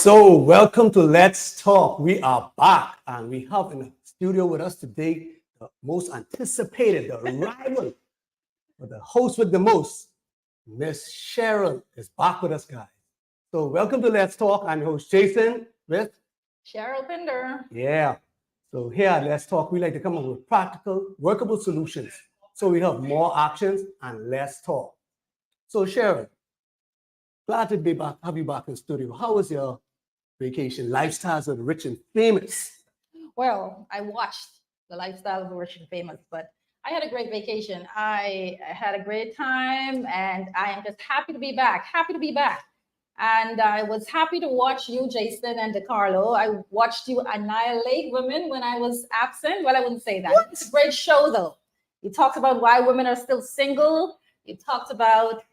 So, welcome to Let's Talk. We are back, and we have in the studio with us today the most anticipated, the rival, or the host with the most, Miss Cheryl is back with us, guys. So, welcome to Let's Talk. I'm your host Jason with Cheryl Pinder. Yeah. So here at Let's Talk, we like to come up with practical, workable solutions. So we have more actions and less talk. So Cheryl, glad to be back, have you back in the studio. How was your vacation? Lifestyles of the rich and famous. Well, I watched the Lifestyle of the Rich and Famous, but I had a great vacation. I had a great time, and I am just happy to be back. Happy to be back. And I was happy to watch you, Jason and DeCarlo. I watched you annihilate women when I was absent. Well, I wouldn't say that. What? It's a great show, though. You talked about why women are still single. You talked about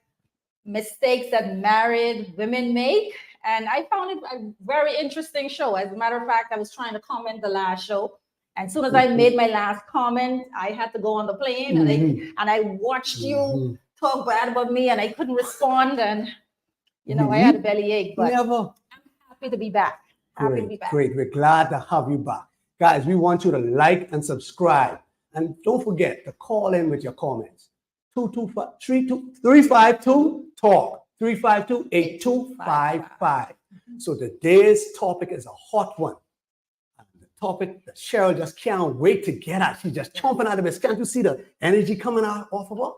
mistakes that married women make. And I found it a very interesting show. As a matter of fact, I was trying to comment the last show. And as soon as I made my last comment, I had to go on the plane and I watched you talk bad about me and I couldn't respond. And, you know, I had a bellyache, but Never. I'm happy to be back. Happy to be back. Great. We're glad to have you back. Guys, we want you to like and subscribe. And don't forget to call in with your comments. 352-talk. 352-8255. So today's topic is a hot one. And the topic that Cheryl just can't wait to get at. She's just chomping out of it. Can't you see the energy coming out off of her?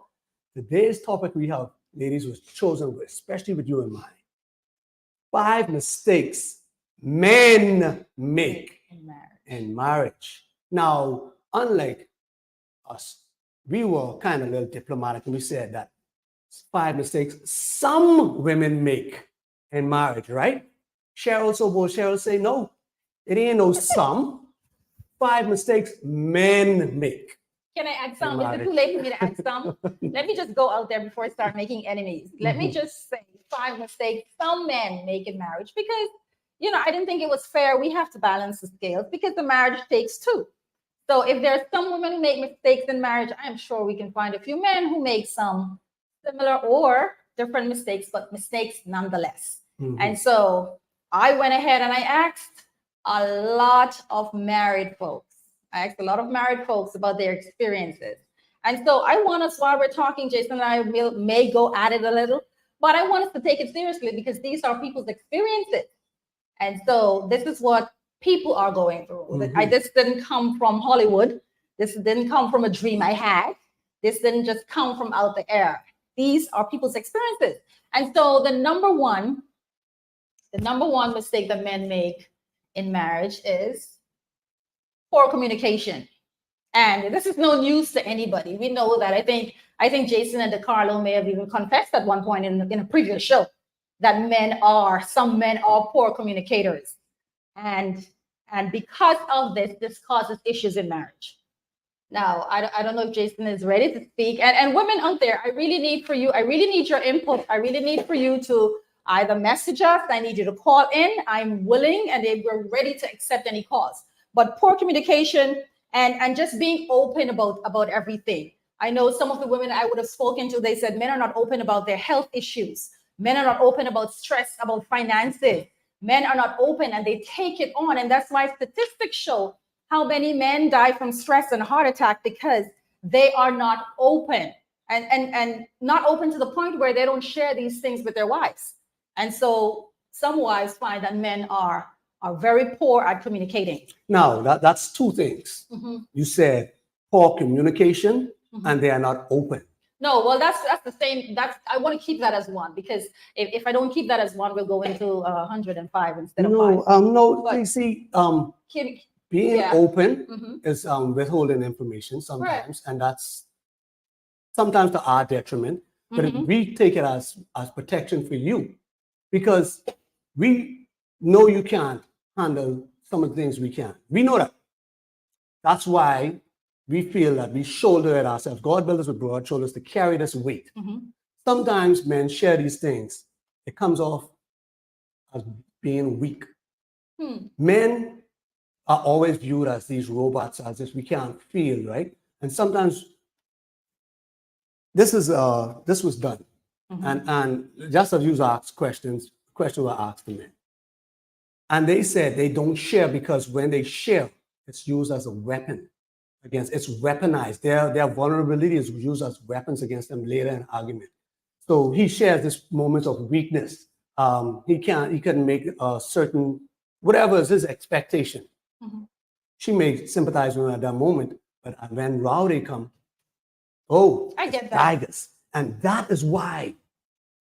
Today's topic we have, ladies, was chosen especially with you in mind. 5 mistakes men make in marriage. Now, unlike us, we were kind of a little diplomatic and we said that 5 mistakes some women make in marriage, right? Cheryl say no. It ain't no some. 5 mistakes men make. Can I add some? Is it too late for me to add some? Let me just go out there before I start making enemies. Let me just say 5 mistakes some men make in marriage because, you know, I didn't think it was fair. We have to balance the scales because the marriage takes 2. So if there's some women who make mistakes in marriage, I'm sure we can find a few men who make some similar or different mistakes, but mistakes nonetheless. And so I went ahead and I asked a lot of married folks. I asked a lot of married folks about their experiences. And so I want us, while we're talking, Jason and I may go at it a little, but I want us to take it seriously because these are people's experiences. And so this is what people are going through. This didn't come from Hollywood. This didn't come from a dream I had. This didn't just come from out the air. These are people's experiences. And so the number one mistake that men make in marriage is poor communication. And this is no news to anybody. We know that. I think Jason and DeCarlo may have even confessed at one point in a previous show that some men are poor communicators. And because of this causes issues in marriage. Now, I don't know if Jason is ready to speak. And women out there, I really need your input. I really need for you to either message us. I need you to call in. I'm willing and we're ready to accept any calls. But poor communication and just being open about everything. I know some of the women I would have spoken to, they said men are not open about their health issues. Men are not open about stress, about finances. Men are not open and they take it on. And that's why statistics show how many men die from stress and heart attack because they are not open and not open to the point where they don't share these things with their wives. And so some wives find that men are very poor at communicating. Now, that's 2 things. You said poor communication and they are not open. No, well, that's the same. I want to keep that as one because if I don't keep that as one, we'll go into 105 instead of No, five. no. But- You see, Keep- being Yeah. open Mhm. is withholding information sometimes, and that's sometimes to our detriment. But Mhm. we take it as protection for you, because we know you can't handle some of the things we can. We know that. That's why we feel that we shoulder it ourselves. God built us with broad shoulders to carry this weight. Mhm. Sometimes men share these things. It comes off as being weak. Hmm. Men are always viewed as these robots, as if we can't feel, right? And sometimes this was done. Mhm. And just as you asked questions were asked to men. And they said they don't share because when they share, it's used as a weapon against, it's weaponized. Their vulnerability is used as weapons against them later in argument. So he shares this moment of weakness. He couldn't make a certain, whatever is his expectation. Mhm. She may sympathize with him at that moment, but when rowdy come, oh, I it's get that. daggers. And that is why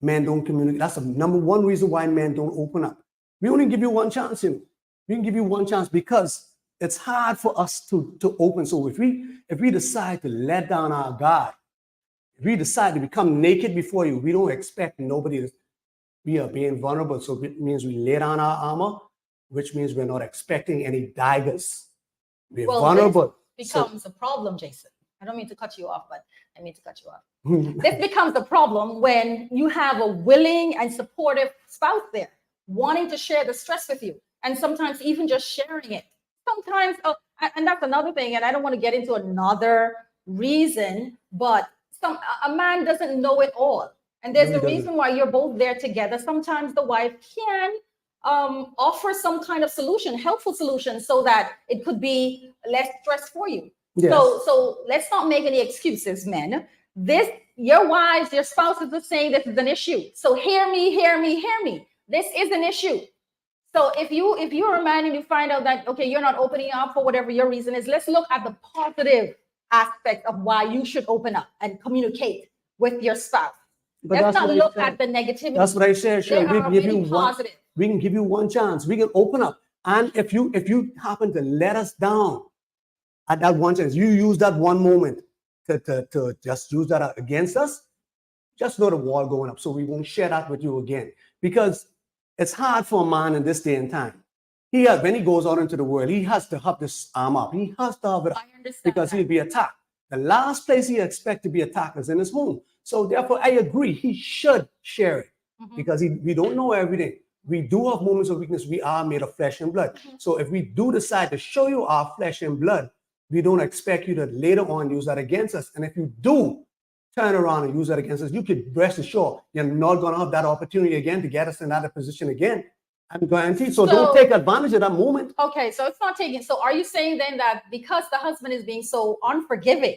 men don't communicate. That's the number one reason why men don't open up. We only give you one chance, you know. We can give you one chance because it's hard for us to open. So if we decide to let down our guard, if we decide to become naked before you, we don't expect nobody to. We are being vulnerable. So it means we lay down our armor, which means we're not expecting any daggers. We're Well, vulnerable. This becomes a problem, Jason. I don't mean to cut you off, but I mean to cut you off. This becomes a problem when you have a willing and supportive spouse there, wanting to share the stress with you, and sometimes even just sharing it. Sometimes, and that's another thing, and I don't want to get into another reason, but a man doesn't know it all. And there's No, he a doesn't. reason why you're both there together. Sometimes the wife can offer some kind of solution, helpful solution, so that it could be less stress for you. Yes. So let's not make any excuses, men. Your wives, your spouses are saying this is an issue. So hear me, hear me, hear me. This is an issue. So if you're a man and you find out that, okay, you're not opening up for whatever your reason is, let's look at the positive aspect of why you should open up and communicate with your spouse. But Let's that's not what I look said. at the negativity. That's what I said. Sure, There are many positives. We can give you one chance. We can open up. And if you happen to let us down at that one chance, you use that one moment to just use that against us, just know the wall going up. So we won't share that with you again. Because it's hard for a man in this day and time. When he goes out into the world, he has to have this arm up. He has to have it up I understand because that. he'll be attacked. The last place he expects to be attacked is in his home. So therefore, I agree, he should share it Mhm. because we don't know everything. We do have moments of weakness. We are made of flesh and blood. So if we do decide to show you our flesh and blood, we don't expect you to later on use that against us. And if you do turn around and use that against us, you could rest assured you're not going to have that opportunity again to get us in that position again. I'm guaranteed. So don't take advantage of that moment. Okay, so it's not taking. So are you saying then that because the husband is being so unforgiving,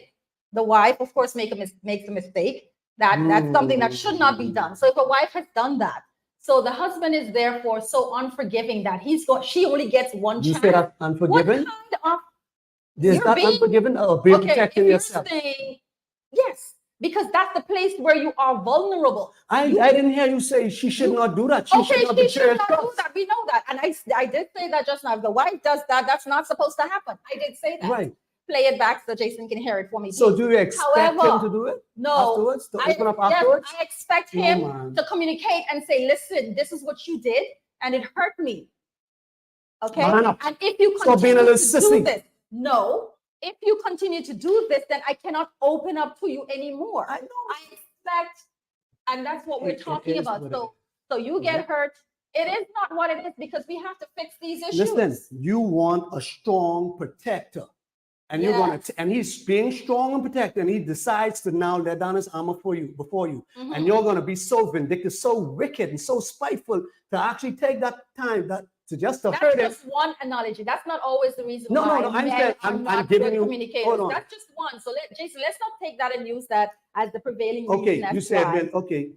the wife, of course, makes a mistake, that's something that should not be done. So if a wife has done that, so the husband is therefore so unforgiving that she only gets one You chance. say that's What unforgiving? kind of Is that unforgiving or being protecting if yourself? you're saying yes, because that's the place where you are vulnerable. I didn't hear you say she should not do that. She should not She should betray not do that. We know that. And I did say that just now. If the wife does that, that's not supposed to happen. I did say that. Right. Play it back so Jason can hear it for me. So do you expect However, him to do it no, afterwards? To open up afterwards? Yes, I expect No, him man. to communicate and say, listen, this is what you did, and it hurt me. Okay? Man up. And if you Stop being continue a little to sissy. do this, no. If you continue to do this, then I cannot open up to you anymore. I know. I expect, and that's what we're It talking is about. what it So you Yeah. get hurt. It is not what it is because we have to fix these issues. Listen, you want a strong protector. And you're gonna and he's being strong and protected, and he decides to now let down his armor before you. Mhm. And you're gonna be so vindictive, so wicked, and so spiteful to actually take that time to That's hurt him. just one analogy. That's not always the reason No, why I'm men saying- are I'm not giving good you- communicators. hold on. That's just one. So Jason, let's not take that and use that as the prevailing reason. Okay, as you said why. then, okay,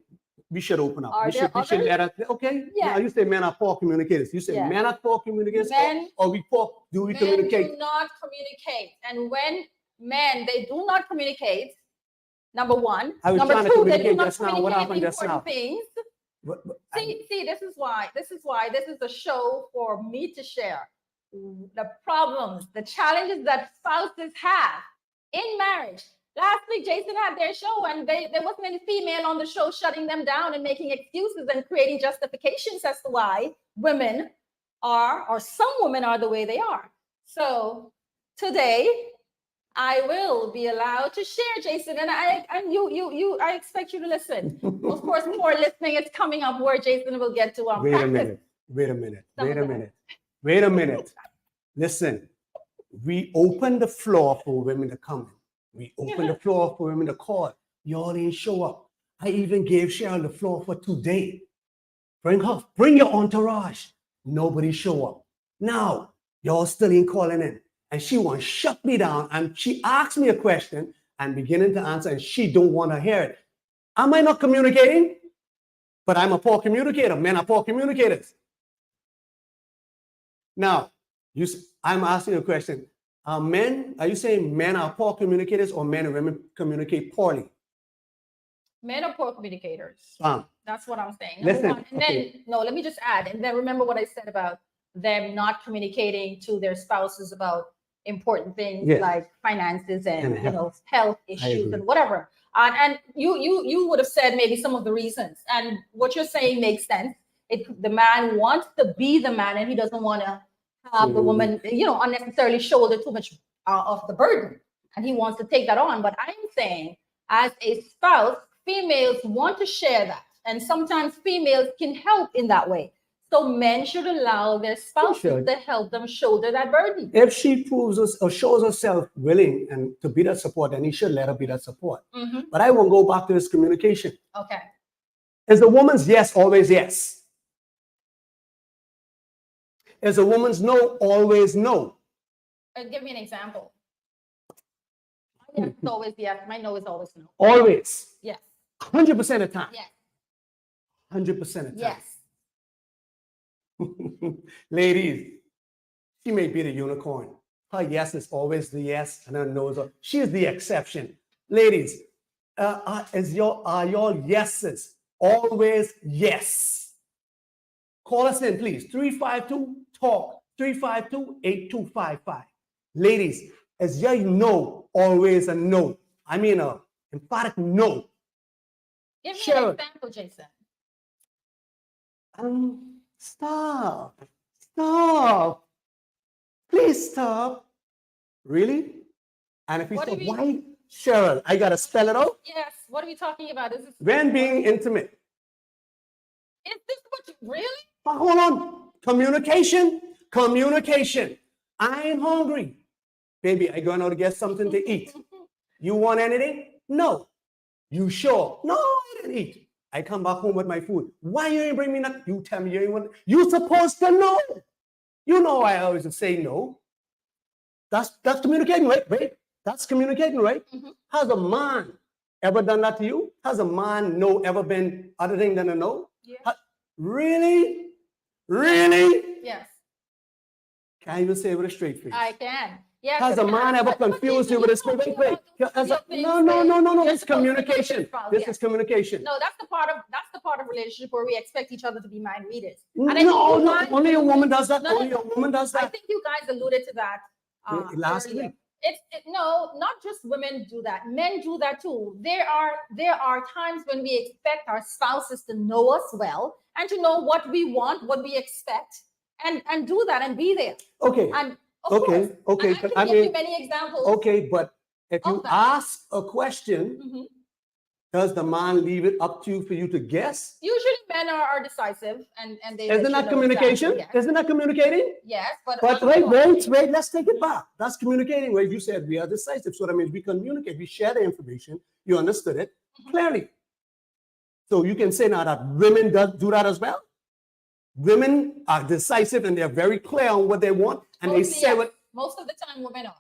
we should open up. Are We there should let us, okay? Yeah. Now you say men are poor communicators. You say Yeah. men are poor communicators, Men- or we poor, do we Men communicate? do not communicate. And when men, they do not communicate, Number one. I was Number trying to two, they do communicate not just now. What communicate happened just important now? things. See, this is why this is a show for me to share the problems, the challenges that spouses have in marriage. Last week, Jason had their show, and there wasn't any female on the show shutting them down and making excuses and creating justifications as to why women are, or some women are the way they are. So today, I will be allowed to share, Jason, and I expect you to listen. Of course, more listening is coming up where Jason will get to Wait a practice. minute. Wait a minute. Some Wait of a that. minute. Wait a minute. Listen, we open the floor for women to come in. We open the floor for women to call. Y'all didn't show up. I even gave Cheryl the floor for today. Bring your entourage. Nobody show up. Now, y'all still ain't calling in. And she wants to shut me down. And she asked me a question and beginning to answer, and she don't want to hear it. Am I not communicating? But I'm a poor communicator. Men are poor communicators. Now, I'm asking you a question. Are you saying men are poor communicators or men and women communicate poorly? Men are poor communicators. Um, That's what I'm saying. Listen, Number one. And then, no, let me just add. And then remember what I said about them not communicating to their spouses about important things Yes. like finances and And health. health issues agree. and whatever. And you would have said maybe some of the reasons. And what you're saying makes sense. The man wants to be the man, and he doesn't want to have the woman, unnecessarily shoulder too much of the burden, and he wants to take that on. But I'm saying, as a spouse, females want to share that, and sometimes females can help in that way. So men should allow their spouses to help them shoulder that burden. If she proves us or shows herself willing and to be that support, then he should let her be that support. Mm-hmm. But I won't go back to this communication. Okay. Is the woman's yes always yes? Is a woman's no always no? Give me an example. My yes is always yes. My no is always no. Always. Yes. 100% of the time. Yes. 100% of the time. Yes. Ladies, she may be the unicorn. Her yes is always the yes, and her no is. She is the exception. Ladies, are your yeses always yes? Call us in, please. 352-TALK, 352-8255. Ladies, is your no always a no? I mean, a emphatic no. Give me Sure. an example, Jason. Stop. Please stop. Really? And if we What do say, you why? Cheryl, I got to spell it out. Yes. What are we talking about? Is this When being intimate. Is this what you really? But hold on. Communication. I'm hungry. Baby, I going out to get something to eat. You want anything? No. You sure? No, I didn't eat. I come back home with my food. Why you ain't bring me nothing? You tell me you ain't want. You supposed to know. You know I always say no. That's communicating, right? Wait, that's communicating, right? Mm-hmm. Has a man ever done that to you? Has a man no ever been other thing than a no? Yeah. Really? Yes. Can you even say it with a straight face? I can. Yes. Has a man ever confused you with his wait? No. It's communication. This is communication. No, that's the part of relationship where we expect each other to be mind readers. No, only a woman does that. No, Only a woman does I that. think you guys alluded to that Last earlier. week. No, not just women do that. Men do that too. There are times when we expect our spouses to know us well and to know what we want, what we expect, and do that and be there. Okay. And Okay. I can give you many examples. Okay, but if you that. ask a question, Mhm. does the man leave it up to you for you to guess? Usually men are decisive and they Isn't that communication? Exactly, Isn't that communicating? yes, but wait, let's take it back. That's communicating, right? You said we are decisive. So that means we communicate, we share the information. You understood it clearly. So you can say now that women do that as well. Women are decisive and they're very clear on what they want, and they say what. Most of the time women are.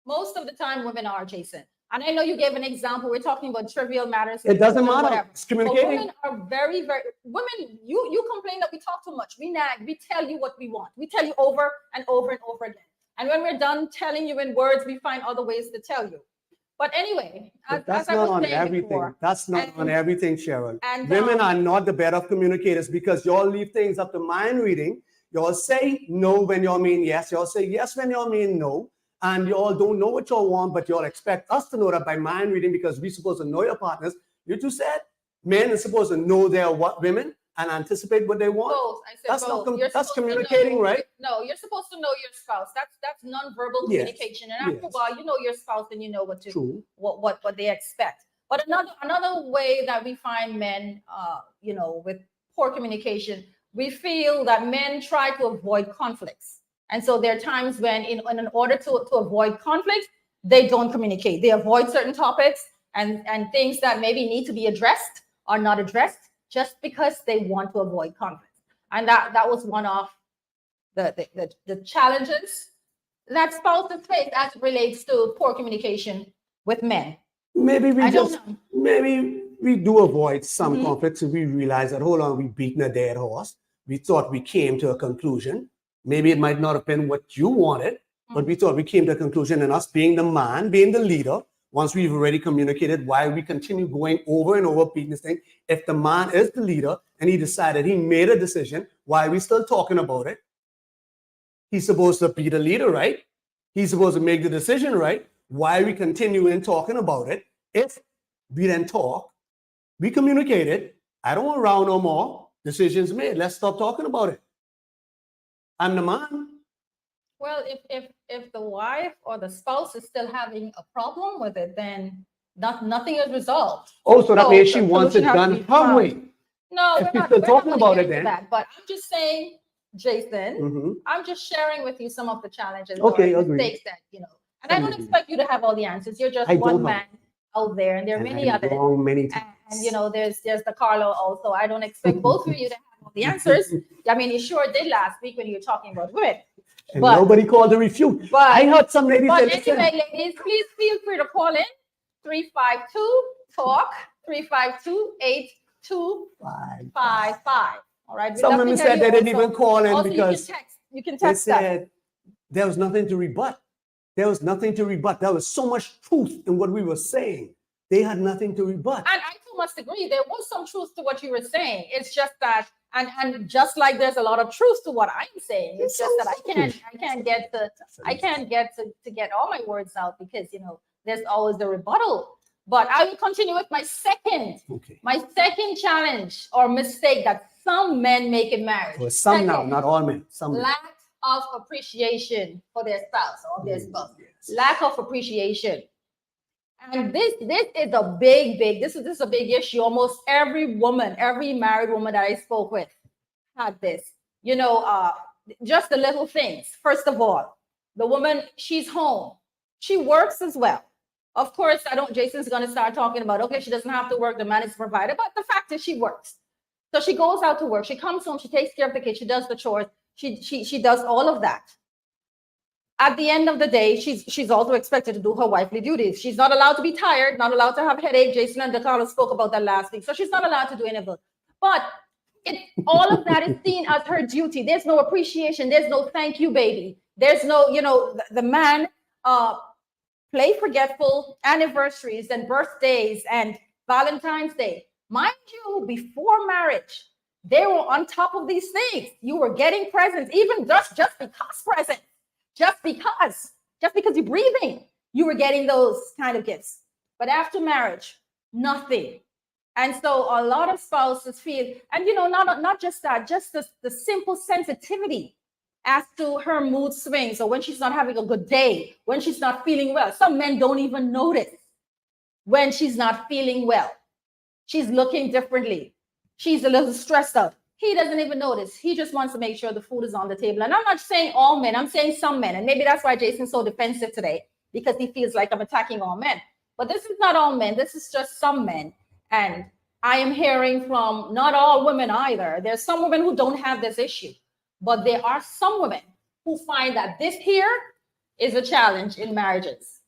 Most of the time women are, Jason. And I know you gave an example. We're talking about trivial matters. It doesn't matter. Whatever. It's communicating. But women are very, very women. You complain that we talk too much. We nag. We tell you what we want. We tell you over and over and over again. And when we're done telling you in words, we find other ways to tell you. But anyway, But that's as I not was on saying everything. before, That's not on and- everything, Cheryl. and, Women are not the better communicators because y'all leave things up to mind reading. Y'all say no when y'all mean yes. Y'all say yes when y'all mean no. And y'all don't know what y'all want, but y'all expect us to know that by mind reading because we're supposed to know your partners. You two said men are supposed to know their what women and anticipate what they want. both. I said That's not both. You're that's supposed to communicating, know- right? No, you're supposed to know your spouse. That's nonverbal Yes, communication. And after a yes. while, you know your spouse and you know what to True. what they expect. But another way that we find men, with poor communication, we feel that men try to avoid conflicts, and so there are times when, in order to avoid conflicts, they don't communicate. They avoid certain topics and things that maybe need to be addressed are not addressed just because they want to avoid conflict. And that was one of the challenges that spouses face as it relates to poor communication with men. Maybe I don't know. maybe we do avoid some Mhm. conflicts if we realize that, hold on, we beaten a dead horse. We thought we came to a conclusion. Maybe it might not have been what you wanted, but we thought we came to a conclusion, and us being the man, being the leader, once we've already communicated why we continue going over and over beating this thing. If the man is the leader and he decided he made a decision, why are we still talking about it? He's supposed to be the leader, right? He's supposed to make the decision, right? Why are we continuing talking about it? If we then talk, we communicated, I don't want round no more, decisions made. Let's stop talking about it. I'm the man. Well, if the wife or the spouse is still having a problem with it, then nothing is resolved. Oh, so that So means she the wants it solution has to done be her found. way. No, If we're you're not, still we're not talking gonna about get it to then. that. But I'm just saying, Jason, Mhm. I'm just sharing with you some of the challenges Okay, or agreed. mistakes that, and I don't Agreed. expect you to have all the answers. You're just I one don't man out there, and there are And many I'm others. wrong many times. And there's the Carlo also. I don't expect both of you to have all the answers. I mean, you sure did last week when you were talking about women. And But- nobody called to refute. but- I heard some ladies But that said, anyway, ladies, please feel free to call in 352-TALK 352-8255. All right. We'd some love to women hear said you they didn't also. even call in Also, because you can they text us. said there was nothing to rebut. There was nothing to rebut. There was so much truth in what we were saying. They had nothing to rebut. And I too must agree, there was some truth to what you were saying. It's just that, and just like there's a lot of truth to what I'm saying, it's just that I can't get to get all my words out because there's always the rebuttal. But I will continue with my second challenge or mistake that some men make in marriage. Well, some now, Second, not all men. Some men. lack of appreciation for their spouse or their spouse. Yes. Lack of appreciation. And this is a big this is a big issue. Almost every married woman that I spoke with had this. Just the little things. First of all, the woman, she's home. She works as well. Of course, Jason's gonna start talking about, okay, she doesn't have to work, the man is provided, but the fact is she works. So she goes out to work, she comes home, she takes care of the kids, she does the chores, she does all of that. At the end of the day, she's also expected to do her wifely duties. She's not allowed to be tired, not allowed to have headache. Jason and DeCarlo spoke about that last week. So she's not allowed to do any of it. But all of that is seen as her duty. There's no appreciation. There's no thank you, baby. There's no, the man play forgetful anniversaries and birthdays and Valentine's Day. Mind you, before marriage, they were on top of these things. You were getting presents, even just because presents. Just because you're breathing, you were getting those kind of gifts. But after marriage, nothing. And so a lot of spouses feel, and not just that, just the simple sensitivity as to her mood swings, or when she's not having a good day, when she's not feeling well. Some men don't even notice when she's not feeling well. She's looking differently. She's a little stressed out. He doesn't even notice. He just wants to make sure the food is on the table. And I'm not saying all men, I'm saying some men. And maybe that's why Jason's so defensive today, because he feels like I'm attacking all men. But this is not all men. This is just some men. And I am hearing from not all women either. There's some women who don't have this issue. But there are some women who find that this here is a challenge in marriages.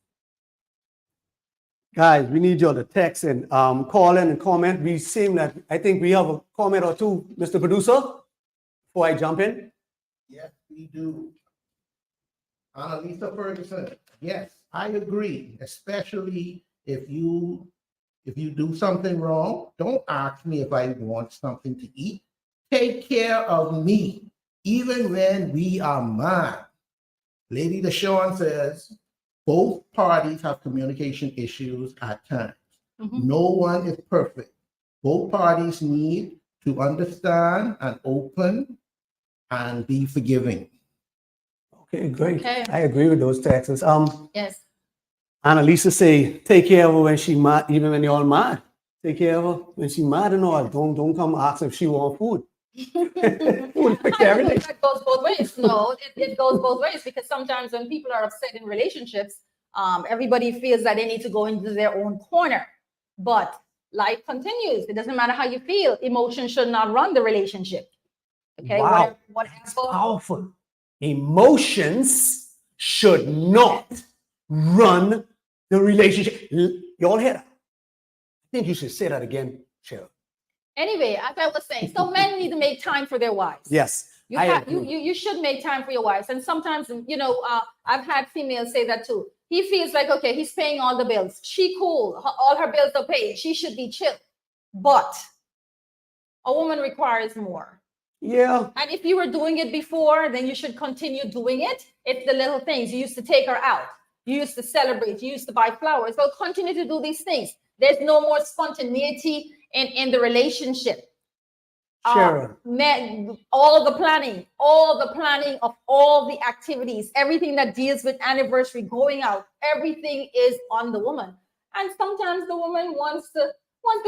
Guys, we need you all to text and call in and comment. I think we have a comment or two, Mr. Producer, before I jump in. Yes, we do. Annalisa Ferguson, yes, I agree, especially if you do something wrong, don't ask me if I want something to eat. Take care of me, even when we are mad. Lady Deshawn says both parties have communication issues at times. Mhm. No one is perfect. Both parties need to understand and open and be forgiving. Okay, great. Okay. I agree with those texts. Yes. Annalisa say, take care of her when she mad, even when you're mad. Take care of her when she mad and all. Don't come ask if she want food. Food for I everything. think that goes both ways. No, it goes both ways because sometimes when people are upset in relationships, everybody feels that they need to go into their own corner. But life continues. It doesn't matter how you feel. Emotion should not run the relationship. Okay. Wow. That's Whatever. powerful. Emotions should not run the relationship. Y'all hear that? I think you should say that again, Cheryl. Anyway, as I was saying, so men need to make time for their wives. Yes. You I have agree. you should make time for your wives. And sometimes, I've had females say that too. He feels like, okay, he's paying all the bills. She cool. All her bills are paid. She should be chill. But a woman requires more. Yeah. And if you were doing it before, then you should continue doing it. It's the little things. You used to take her out. You used to celebrate. You used to buy flowers. So continue to do these things. There's no more spontaneity in the relationship. Cheryl. All the planning of all the activities, everything that deals with anniversary, going out, everything is on the woman. And sometimes the woman wants the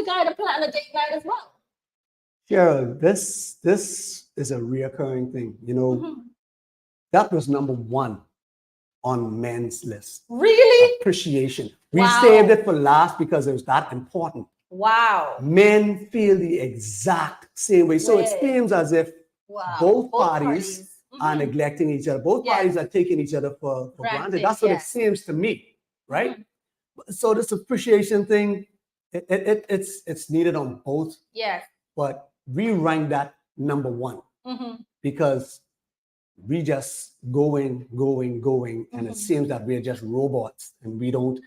guy to plan a date night as well. Cheryl, this is a reoccurring thing. Mhm. That was number one on men's list. Really? Appreciation. We Wow. saved it for last because it was that important. Wow. Men feel the exact same way. So it Way. seems as if Wow. both parties are Mhm. neglecting each other. Both Yes. parties are taking each other for Granted, granted. That's what yes. it seems to me, right? Mhm. So this appreciation thing, it's needed on both, Yes. but we rank that number one Mhm. because we just going, and it Mhm. seems that we're just robots and we don't,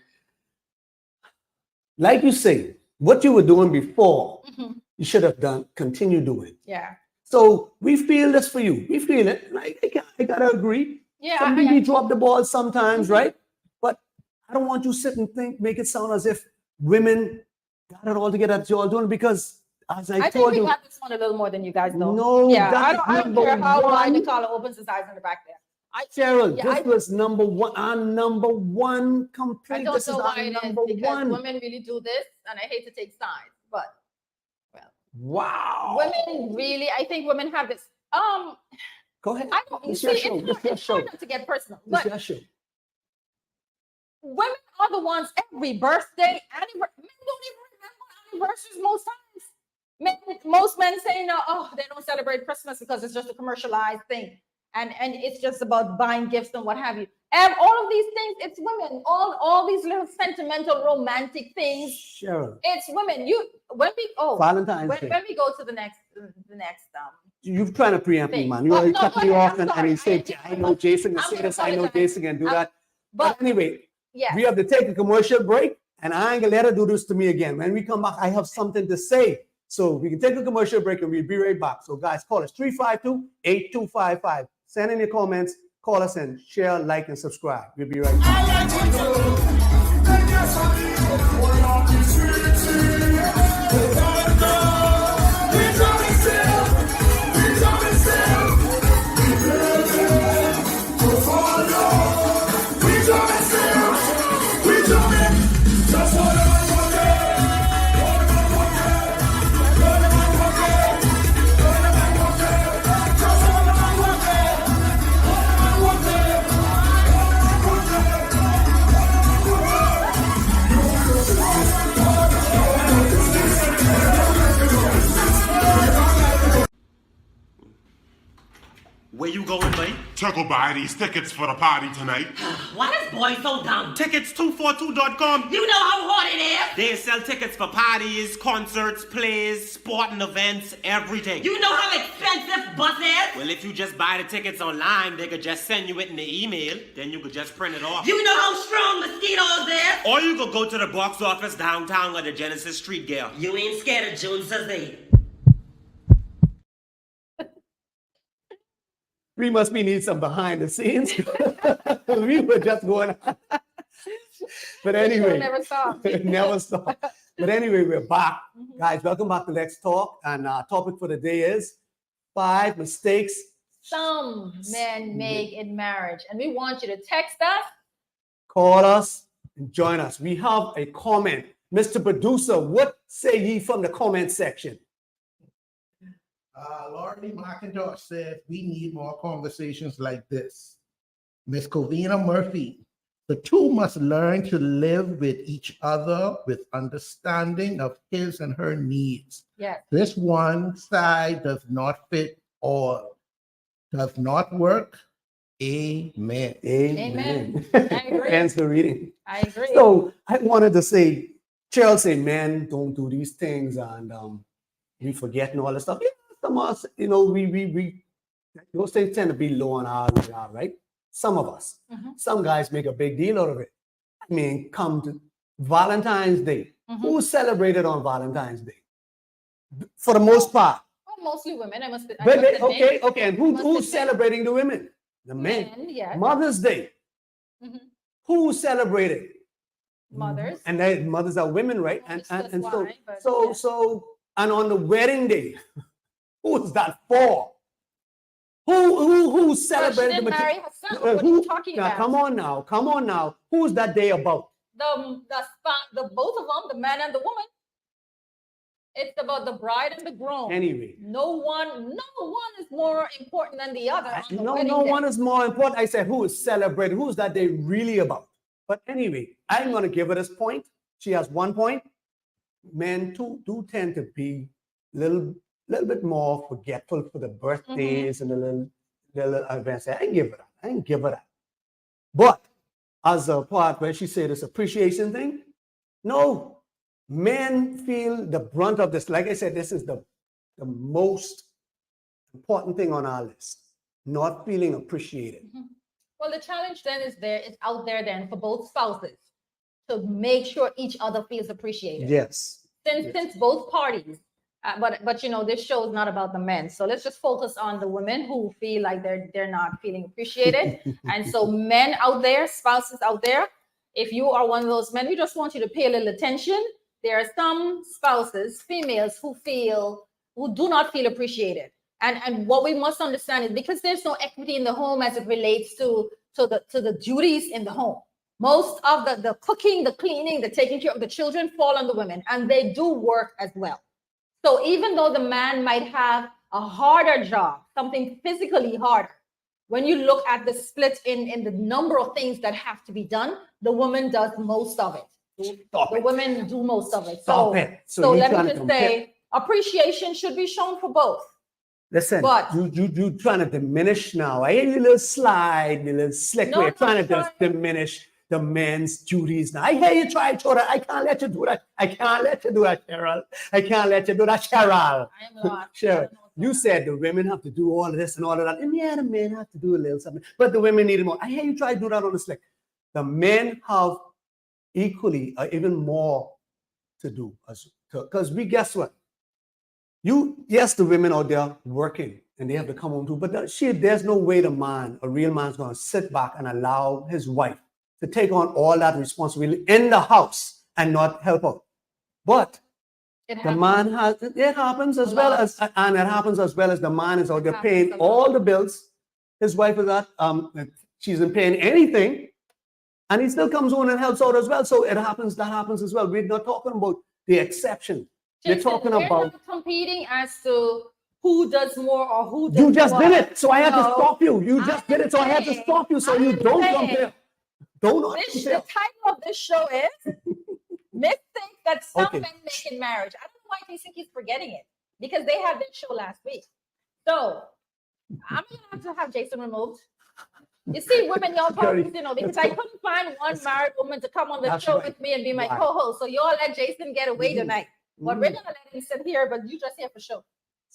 like you say, what you were doing before, Mhm. you should have continue doing. Yeah. So we feel this for you. We feel it. And I gotta agree. Yeah. Sometimes we drop the ball sometimes, Mhm. right? But I don't want you to sit and make it sound as if women got it all together that you're doing, because as I I think told we you, got this one a little more than you guys know. no, Yeah. that's I don't number care how wide the one. collar opens his eyes in the back there. Cheryl, Yeah, this was number one. Our number one I complaint. don't This is know our why it is number because one. women really do this, and I hate to take sides, but Wow. women really, I think women have this. Go ahead. I don't. You It's see, your show. It's your it's hard show. not to get personal, It's but your show. women are the ones every birthday, anniversary. Men don't even remember anniversaries most times. Most men say no, oh, they don't celebrate Christmas because it's just a commercialized thing, and it's just about buying gifts and what have you. And all of these things, it's women. All these little sentimental, romantic things, Cheryl, it's women. Valentine's Day. When we go to the next You're trying to preempt me, thing. man. You Oh, already no, cut go me ahead. off, I'm and he sorry. said, I know Jason can I'm say gonna this, I know apologize. Jason can do that. But but anyway, yeah, we have to take a commercial break, and I ain't gonna let her do this to me again. When we come back, I have something to say. So we can take a commercial break and we'll be right back. So guys, call us 352-8255. Send in your comments, call us, and share, like, and subscribe. We'll be right back. Where you going, buddy? To go buy these tickets for the party tonight. Why this boy so dumb? Tickets242.com. You know how hard it is? They sell tickets for parties, concerts, plays, sporting events, everything. You know how expensive bus is? Well, if you just buy the tickets online, they could just send you it in the email. Then you could just print it off. You know how strong mosquitoes is? Or you could go to the box office downtown at the Genesis Street Girl. You ain't scared of Joneses, eh? We must be need some behind the scenes. We were just going. But Show anyway, never stopped. it never stop. But anyway, we're back. Guys, welcome back to Let's Talk. And our topic for the day is 5 mistakes. Some men make in marriage, and we want you to text us. Call us and join us. We have a comment. Mr. Producer, what say ye from the comment section? Laurie McIntosh says we need more conversations like this. Miss Covina Murphy, the two must learn to live with each other with understanding of his and her needs. Yes. This one side does not fit all. Does not work. Amen. Amen. I agree. Ends the reading. I agree. So I wanted to say, Cheryl say, men don't do these things and we forget and all this stuff. Yeah, some of us, we those things tend to be low on our radar, right? Some of us. Mhm. Some guys make a big deal out of it. I mean, come to Valentine's Day. Mhm. Who celebrated on Valentine's Day? For the most part. Well, mostly women. I must. But admit. okay. And must who's admit. celebrating the women? The men. Yes. Mother's Day. Mhm. Who celebrated? Mothers. And mothers are women, right? Won't And discuss and why, but so yes. so and on the wedding day, who's that for? Who Well, she celebrated didn't the marry her son. What are who- you talking now, about? come on now. Who's that day about? The both of them, the man and the woman. It's about the bride and the groom. Anyway, No one is more important than the other. On the wedding no day. one is more important. I said, who is celebrating? Who's that day really about? But anyway, I'm going to give her this point. She has 1 point. Men do tend to be little bit more forgetful for the birthdays and the little events. I didn't give her that. But as a part where she said this appreciation thing, no, men feel the brunt of this. Like I said, this is the most important thing on our list. Not feeling appreciated. Well, the challenge then is out there then for both spouses to make sure each other feels appreciated. Yes. Since both parties, but this show is not about the men, so let's just focus on the women who feel like they're not feeling appreciated. And so men out there, spouses out there, if you are one of those men, we just want you to pay a little attention. There are some spouses, females, who do not feel appreciated. And what we must understand is because there's no equity in the home as it relates to the duties in the home. Most of the cooking, the cleaning, the taking care of the children fall on the women, and they do work as well. So even though the man might have a harder job, something physically harder, when you look at the split in the number of things that have to be done, the woman does most of it. The women do most of it. Stop it. So you let trying me to just say, appreciation should be shown for both. Listen, But- you trying to diminish now. I hear you little slide, you little slick No, way, I'm trying not to just trying. diminish the men's duties now. I hear you try to that. I can't let you do that. I can't let you do that, Cheryl. I can't let you do that, Cheryl. I am not. Cheryl, you said the women have to do all of this and all of that. And yeah, the men have to do a little something, but the women need it more. I hear you try to do that on the slick. The men have equally or even more to do. Because guess what? Yes, the women out there working and they have to come home too, but there's no way a real man's going to sit back and allow his wife to take on all that responsibility in the house and not help out. But It the happens. man it happens as A well lot. and it happens as well as the man is out there happens paying a lot. all the bills. His wife is not, she isn't paying anything, and he still comes on and helps out as well. So that happens as well. We're not talking about the exception. We're Jason, talking we're about, not competing as to who does more or who does you just what. did it, so I had to No. stop you. You I'm just did it, so I had to saying- stop you, so I'm you don't saying- compare. Don't The compare. title of this show is Mistakes That Some Okay. Men Make in Marriage. I don't know why Jason keeps forgetting it, because they had this show last week. So I'm gonna have Jason removed. You see, women, y'all Gary, talking, because I couldn't find one married woman to come on the That's show right. with me and be my Right. co-host. So y'all let Jason get away Mhm. tonight. But we're gonna let him sit here, but you just here for show.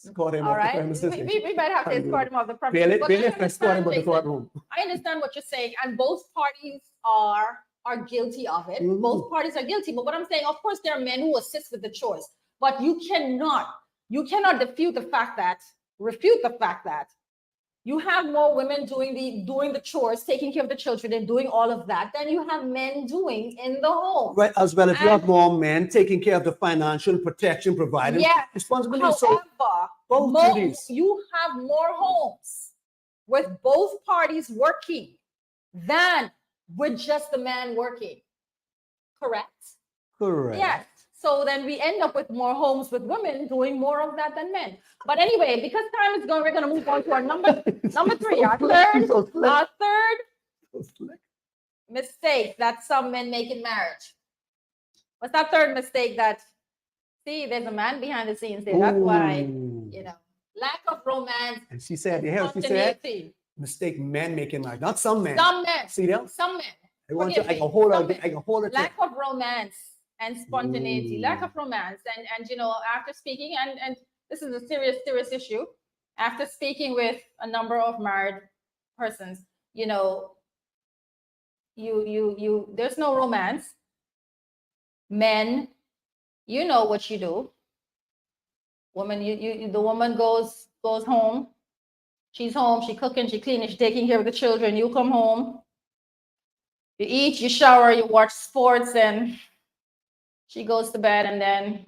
Escort him All off the right, premises. we might have to escort him off the premises. Bailiff, but I bailiff, escort him to the understand, courtroom. I understand what you're saying, and both parties are guilty of it. Mhm. Both parties are guilty. But what I'm saying, of course, there are men who assist with the chores, but you cannot refute the fact that you have more women doing the chores, taking care of the children, and doing all of that than you have men doing in the home. Right, as well as you have And- more men taking care of the financial protection, providing Yes. responsibility. So However, both duties. you have more homes with both parties working than with just the man working. Correct? correct. Yes. So then we end up with more homes with women doing more of that than men. But anyway, because time is going, we're going to move on to our number three, our third mistake that some men make in marriage. What's that third mistake that, see, there's a man behind the scenes there. That's why, lack of romance. And she said, you hear what she said? spontaneity. Mistake men making marriage, not some men. Some men, See them? some men. I want you, forgive I me, can hold some it, men. I can hold it. Lack of romance and spontaneity, lack Ooh. of romance. And after speaking, and this is a serious issue, after speaking with a number of married persons, there's no romance. Men, you know what you do. Woman, the woman goes home. She's home, she cooking, she cleaning, she taking care of the children. You come home, you eat, you shower, you watch sports, and she goes to bed, and then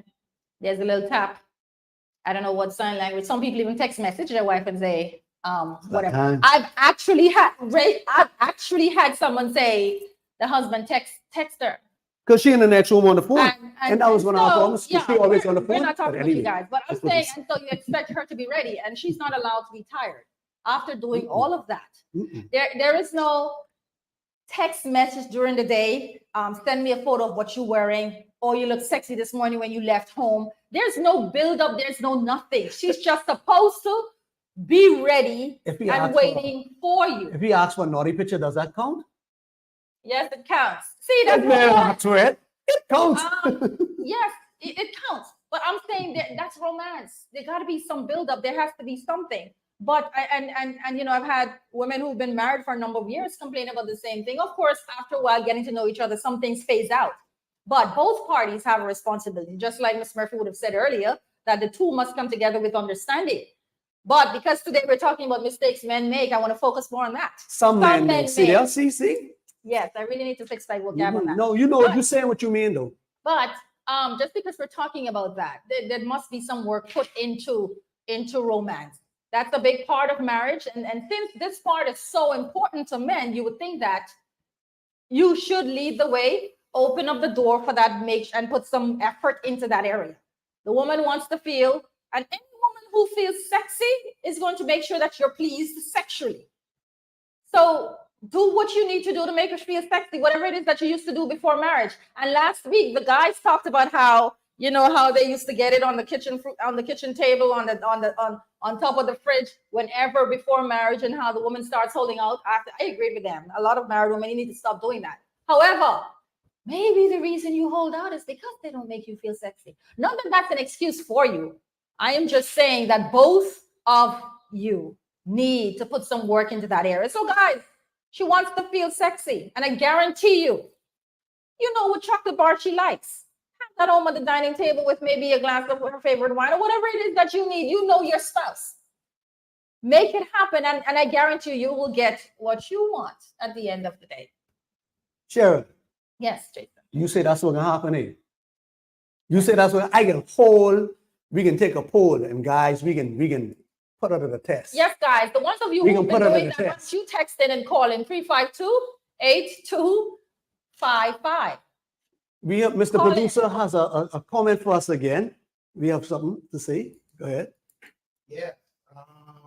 there's a little tap. I don't know what sign language. Some people even text message their wife and say, whatever. time. I've actually had someone say the husband text her. Because she in the next room on the phone. And I was and gonna ask so, almost, she always on the We're phone, not talking but about you anyway, guys, but I'm that's what saying, he and so you expect her to be ready, and she's not allowed to be tired after doing all of that. Mm-mm. There is no text message during the day. Send me a photo of what you're wearing, or you look sexy this morning when you left home. There's no build up. There's no nothing. She's just supposed to be ready If he and asks waiting for you. If he asks for a naughty picture, does that count? Yes, it counts. See, that's That's it. It counts. yes, it counts. But I'm saying that's romance. There got to be some buildup. There has to be something. But I've had women who've been married for a number of years complain about the same thing. Of course, after a while, getting to know each other, some things phase out. But both parties have a responsibility, just like Ms. Murphy would have said earlier, that the two must come together with understanding. But because today we're talking about mistakes men make, I want to focus more on that. Some men men may. See may. there? See? Yes, I really need to fix my vocab on that. No, you know, you're saying what you mean, though. But just because we're talking about that, there must be some work put into romance. That's a big part of marriage. And since this part is so important to men, you would think that you should lead the way, open up the door for that, and put some effort into that area. The woman wants to feel, and any woman who feels sexy is going to make sure that you're pleased sexually. So do what you need to do to make her feel sexy, whatever it is that you used to do before marriage. And last week, the guys talked about how they used to get it on the kitchen table, on top of the fridge, whenever before marriage, and how the woman starts holding out after. I agree with them. A lot of married women, you need to stop doing that. However, maybe the reason you hold out is because they don't make you feel sexy. Not that that's an excuse for you. I am just saying that both of you need to put some work into that area. So guys, she wants to feel sexy. And I guarantee you know what chocolate bar she likes. Have that home at the dining table with maybe a glass of her favorite wine or whatever it is that you need. You know your spouse. Make it happen. And I guarantee you will get what you want at the end of the day. Sharon, Yes, Jason. you say that's what's going to happen, eh? You say that's what we can take a poll, and guys, we can put it to the test. Yes, guys. The ones of you We who've can been put it doing in that, the once test. you text in and call in 352-8255. We have Mr. Call Producer has a comment for us again. We have something to say. Go ahead. Yeah.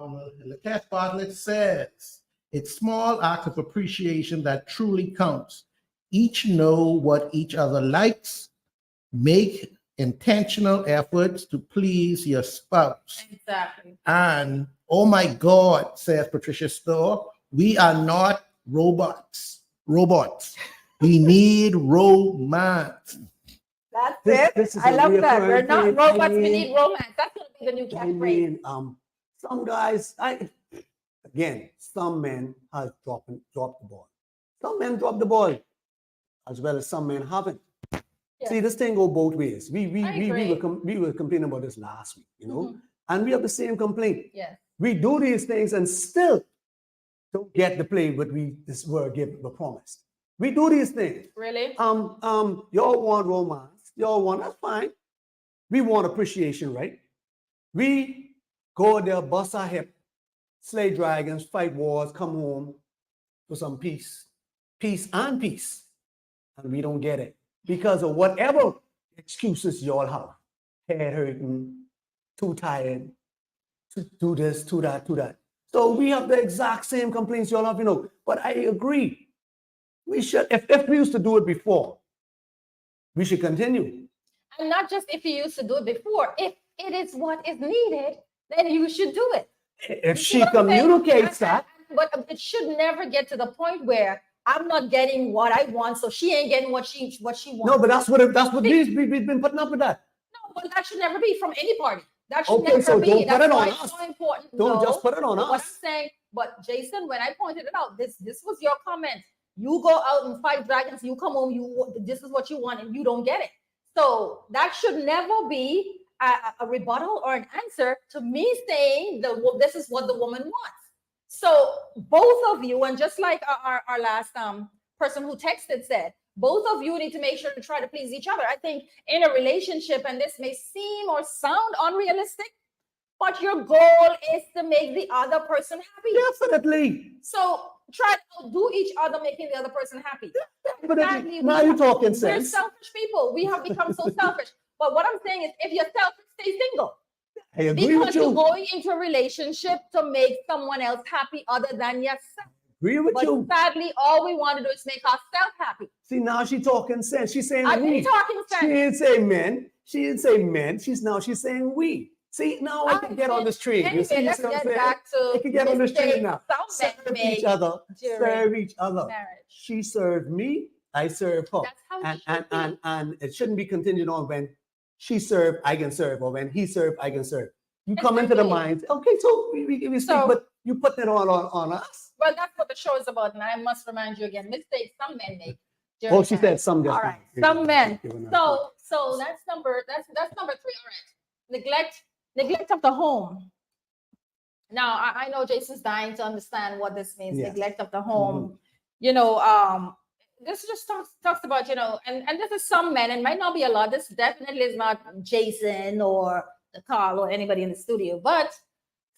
Lakesh Bartlett says, it's small acts of appreciation that truly counts. Each know what each other likes. Make intentional efforts to please your spouse. Exactly. And oh my God, says Patricia Storr, we are not robots. We need romance. That's This- it. this is I a love that. We're reoccurring not thing. robots. I We mean- need romance. That's going to be the new I catchphrase. mean, some guys, again, some men have dropped the ball. Some men drop the ball, as well as some men haven't. Yes. See, this thing go both ways. We agree. were complaining about this last week, you know, Mhm. and we have the same complaint. Yes. We do these things and still don't get the play what were given, were promised. We do these things. Really? Y'all want romance. Y'all want, that's fine. We want appreciation, right? We go there, bust our hip, slay dragons, fight wars, come home for some peace. Peace and peace. And we don't get it because of whatever excuses y'all have. Head hurting, too tired, to do this, to that, to that. So we have the exact same complaints y'all have, you know. But I agree. We should, if we used to do it before, we should continue. And not just if you used to do it before. If it is what is needed, then you should do it. If You see she what I'm saying? communicates And- that, But it should never get to the point where I'm not getting what I want, so she ain't getting what she wants. no, but that's what we've been putting up with that. No, but that should never be from any party. That should Okay, never so be. don't put That's it on why us. it's so important. Don't No, just put it on but what I'm us. saying, but Jason, when I pointed it out, this was your comment. You go out and fight dragons, you come home, this is what you want, and you don't get it. So that should never be a rebuttal or an answer to me saying this is what the woman wants. So both of you, and just like our last person who texted said, both of you need to make sure to try to please each other. I think in a relationship, and this may seem or sound unrealistic, but your goal is to make the other person happy. Definitely. So try to do each other, making the other person happy. Definitely. Sadly, Now we you're talking We're sense. selfish people. We have become so selfish. But what I'm saying is, if you're selfish, stay single. I agree with Because you're you. going into a relationship to make someone else happy other than yourself. Agree with But you. sadly, all we want to do is make ourselves happy. See, now she's talking sense. She's saying I've been we. talking She sense. didn't say men. She didn't say men. She's saying we. See, now I can get on this tree. You Anyway, see, let's what I'm get saying? back to I can get on this tree mistakes now. some men Serve make each other. during Serve each other. marriage. She served me. I serve her. That's how it and should be. and it shouldn't be contingent on when she served, I can serve, or when he served, I can serve. You come into the Exactly. mind, okay, so we speak, So- but you put it on us. Well, that's what the show is about, and I must remind you again: mistakes some men make. Oh, during she marriage. said some. just All now. right, some men. Giving her- So that's number 3. All right, neglect of the home. Now I know Jason's dying to understand what this means. Yes. Neglect of the home. You know, this just talks about, you know, and this is some men, and might not be a lot. This definitely is not Jason or Carl or anybody in the studio, but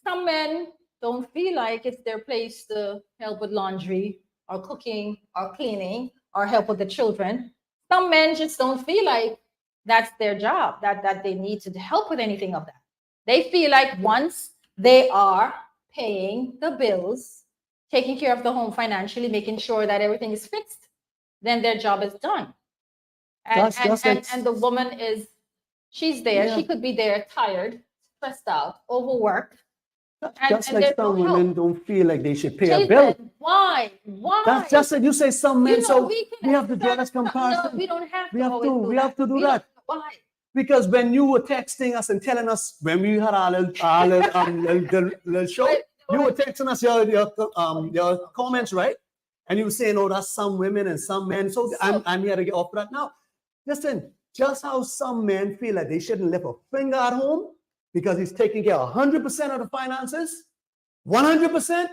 some men don't feel like it's their place to help with laundry or cooking or cleaning or help with the children. Some men just don't feel like that's their job, that they need to help with anything of that. They feel like once they are paying the bills, taking care of the home financially, making sure that everything is fixed, then their job is done. And, That's like- and the woman she's there. Yeah. She could be there tired, stressed out, overworked. Just and like there's no some women help. don't feel like they should pay a bill. Jason, why? That's just it. You say some men, You know, so can we have to draw accept this comparison. No, we don't have to. We have always to- do we that. have to do We that. don't- Why? Because when you were texting us and telling us when we had our little show, you were texting us your comments, right? And you were saying, "Oh, that's some women and some men." So I'm here to get off that now. Listen, just how some men feel like they shouldn't lift a finger at home because he's taking care of 100% of the finances, 100%.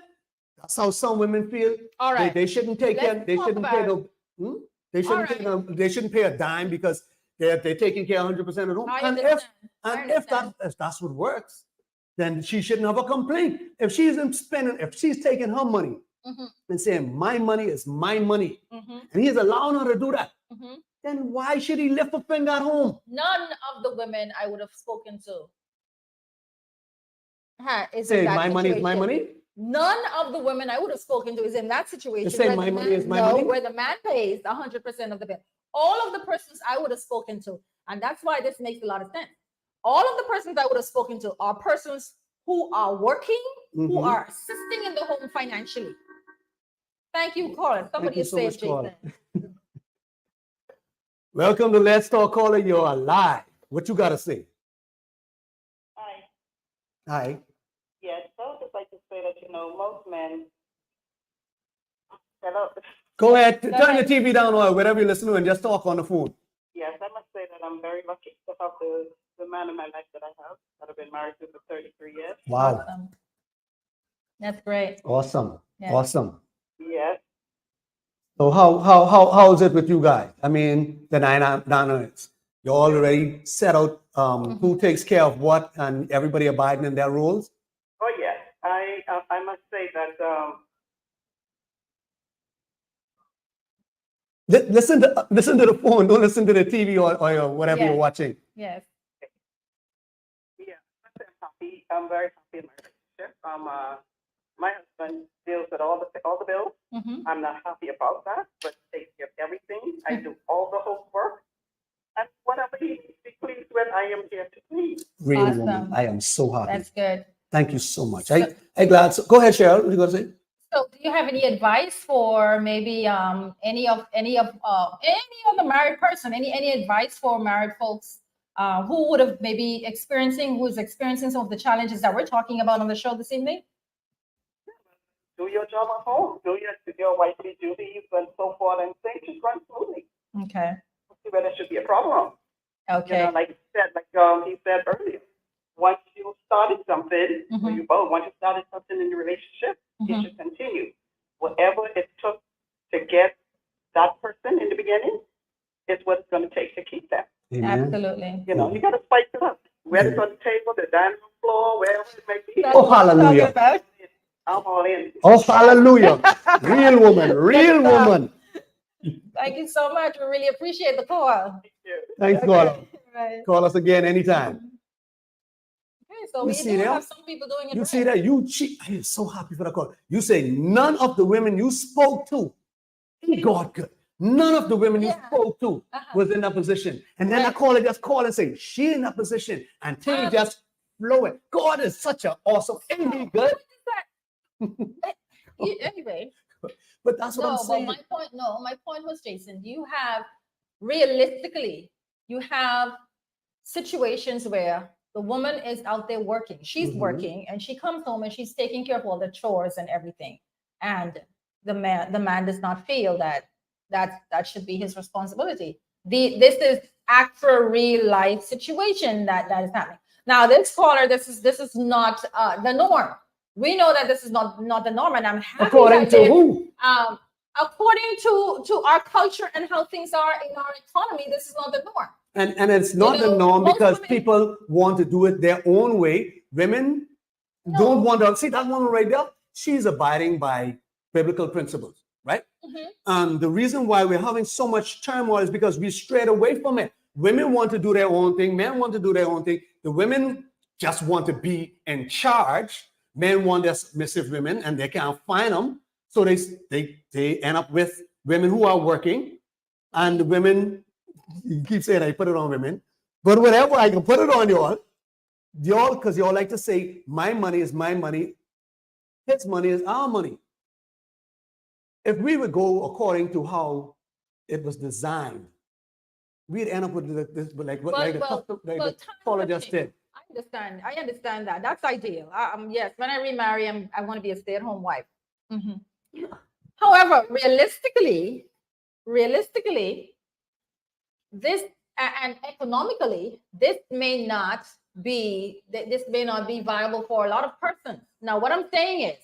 That's how some women feel. All right. They shouldn't take care. Let's They talk shouldn't pay about- the. They shouldn't All pay them. They shouldn't pay a dime because they're taking care of 100% of home. I And understand. if that's what works, then she shouldn't have a complaint. If she's taking her money Mhm, and saying my money is my money, mhm, and he's allowing her to do that, mhm. then why should he lift a finger at home? None of the women I would have spoken to is Say in that my money is my situation. money. None of the women I would have spoken to is in that situation. say where my the money man- is my no, money? where the man pays 100% of the bill. All of the persons I would have spoken to, and that's why this makes a lot of sense. All of the persons I would have spoken to are persons who are working, who Mhm. are assisting in the home financially. Thank you, Colin. Somebody you is so saying, much, Colin. Jason. Welcome to Let's Talk Caller. You're alive. What you got to say? Hi. Hi. Yes, I would just like to say that, most men. Hello. Go ahead. Go Turn ahead. the TV down or whatever you listen to and just talk on the phone. Yes, I must say that I'm very lucky to have the man in my life that I have, that I've been married to for 33 years. Wow. Awesome. That's great. Awesome. Yeah. Awesome. Yes. So how is it with you guys? I mean, the dynamics. You're already set out who takes care of what and everybody abiding in their roles? Oh, yes. I must say that Listen to the phone. Don't listen to the TV or whatever Yeah. you're watching. Yes. yeah, I'm happy. I'm very happy in my relationship. My husband deals with all the bills. Mhm. I'm not happy about that, but he takes care of everything. I do all the homework. And whatever he is pleased with, I am here to please. Real Awesome. woman. I am so happy. That's good. Thank you so much. So- I glad. So, go ahead, Cheryl. What you gonna say? So, do you have any advice for maybe any of the married person? Any advice for married folks who would have maybe who's experiencing some of the challenges that we're talking about on the show this evening? Do your job at home. Do your wifely duties and so forth, and things just run smoothly. Okay. See where there should be a problem. Okay. Like he said earlier, once you started something, or Mhm. you both, once you started something in your relationship, Mhm. it should continue. Whatever it took to get that person in the beginning is what it's going to take to keep them. Amen. Absolutely. You got to spice it up. Whether it's on the table, the dining room floor, wherever it may be. That's Oh, what I'm hallelujah. talking about. I'm all in. Oh, hallelujah. Real woman. Real woman. Thank you so much. We really appreciate the call. Thanks, Okay. God. Right. Call us again anytime. Okay, so You we see do that? have some people doing it You right. see that? You cheat. I am so happy for the call. You say none of the women you spoke to, God good. None of the women you Yeah. spoke to Uh-huh. was in that position. And then Right. I caller just call and say, she in that position. And things just flowing. God is such an awesome, ain't he good? Anyway, But that's what I'm no, but saying. my point was, Jason, you have realistically, you have situations where the woman is out there working, she's Mhm. working, and she comes home and she's taking care of all the chores and everything. And the man does not feel that should be his responsibility. This is actual real life situation that is happening. Now, this caller, this is not the norm. We know that this is not the norm, and I'm happy According that to they- who? according to our culture and how things are in our economy, this is not the norm. And it's not the norm most because women- people want to do it their own way. Women No. don't want to see that woman right there. She's abiding by biblical principles, right? Mhm. And the reason why we're having so much turmoil is because we strayed away from it. Women want to do their own thing. Men want to do their own thing. The women just want to be in charge. Men want their submissive women, and they can't find them. So they end up with women who are working, and the women, you keep saying I put it on women, but whatever, I can put it on y'all. Because y'all like to say, my money is my money, his money is our money. If we would go according to how it was designed, we'd end up with this, like the caller times just have did. I understand that. That's ideal. Yes, when I remarry, I want to be a stay-at-home wife. Mhm. However, realistically, this and economically, this may not be viable for a lot of persons. Now, what I'm saying is,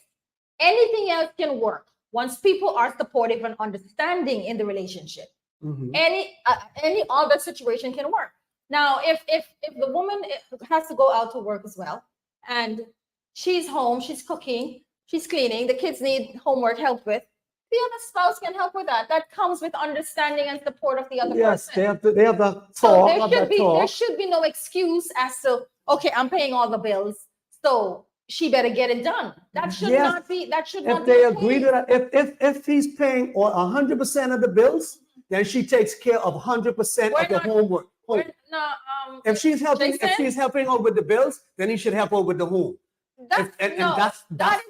anything else can work once people are supportive and understanding in the relationship. Mhm. Any other situation can work. Now, if the woman has to go out to work as well, and she's home, she's cooking, she's cleaning, the kids need homework help with, the other spouse can help with that. That comes with understanding and support of the other Yes, person. they have the So talk. there should be no excuse as to, okay, I'm paying all the bills, so she better get it done. That should Yes. not be. That should If not be. they the agree case. to that, if he's paying 100% of the bills, then she takes care of 100% We're of the not- homework. No, If she's helping Jason? out with the bills, then he should help out with the home. That's and no, that's that